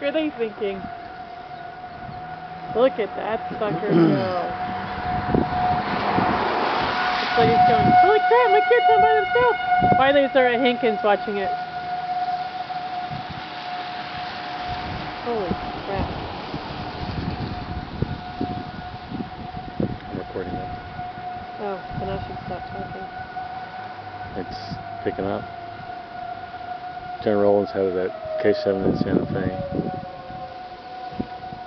are they thinking? Look at that sucker go. Looks like he's going, holy crap, my kid's on by themselves. Why are they there at Hankins watching it? Holy crap. I'm recording it. Oh, then I should stop talking. It's picking up. General Rollins had it at K7 in Santa Fe.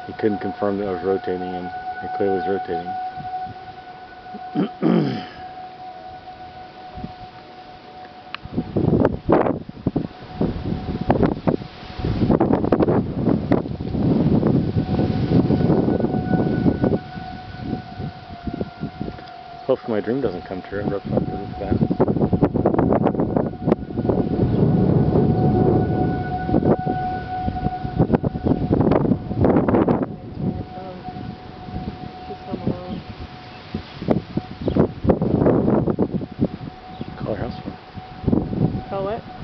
He couldn't confirm that it was rotating, and it clearly was rotating. Hopefully my dream doesn't come true. I'm really hoping for that. Call her house phone. Call what?